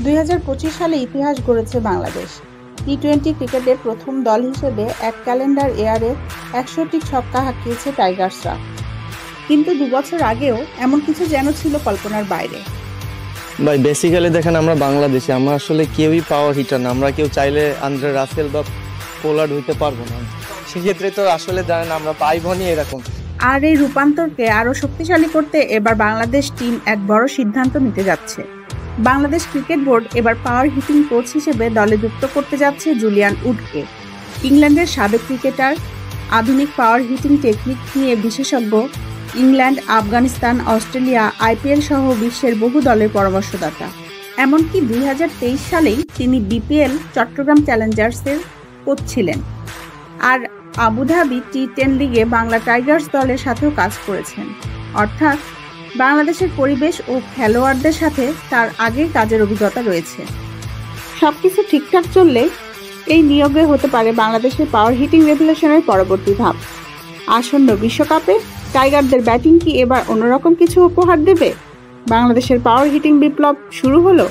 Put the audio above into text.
2025 সালে ইতিহাস গড়েছে বাংলাদেশ। টি-20 ক্রিকেটের প্রথম দল হিসেবে এক ক্যালেন্ডার ইয়ারে 100টি ছক্কা হাঁকিয়েছে টাইগার্সরা। কিন্তু 2 বছর আগেও এমন কিছু যেন ছিল কল্পনার বাইরে। ভাই বেসিক্যালি দেখেন, আমরা বাংলাদেশে আমরা আসলে কেউই পাওয়ার হিটার না। আমরা কেউ চাইলে আন্দ্রে রাসেল বা পোলার্ড হইতে পারবো না। সেক্ষেত্রে তো আসলে জানেন আমরা পাইবনি এরকম। আর এই রূপান্তরকে আরও শক্তিশালী করতে এবার বাংলাদেশ টিম এক বড় সিদ্ধান্ত নিতে যাচ্ছে। বাংলাদেশ ক্রিকেট বোর্ড এবার পাওয়ার হিটিং কোচ হিসেবে দলে যুক্ত করতে যাচ্ছে জুলিয়ান উডকে। ইংল্যান্ডের সাবেক ক্রিকেটার, আধুনিক পাওয়ার হিটিং টেকনিক নিয়ে বিশেষজ্ঞ, ইংল্যান্ড, আফগানিস্তান, অস্ট্রেলিয়া, আইপিএল সহ বিশ্বের বহু দলের পরামর্শদাতা। এমনকি 2023 সালেই তিনি বিপিএল চট্টগ্রাম চ্যালেঞ্জার্সের কোচ ছিলেন। আর আবুধাবি টি10 লিগে বাংলা টাইগার্স দলের সাথেও কাজ করেছেন। অর্থাৎ বাংলাদেশের পরিবেশ ও খেলোয়াড়দের সাথে তার আগের কাজের অভিজ্ঞতা রয়েছে। সবকিছু ঠিকঠাক চললে এই নিয়োগে হতে পারে বাংলাদেশের পাওয়ার হিটিং রেভলিউশনের পরবর্তী ধাপ। আসন্ন বিশ্বকাপে টাইগারদের ব্যাটিং কি এবার অন্যরকম কিছু উপহার দেবে? বাংলাদেশের পাওয়ার হিটিং বিপ্লব শুরু হলো।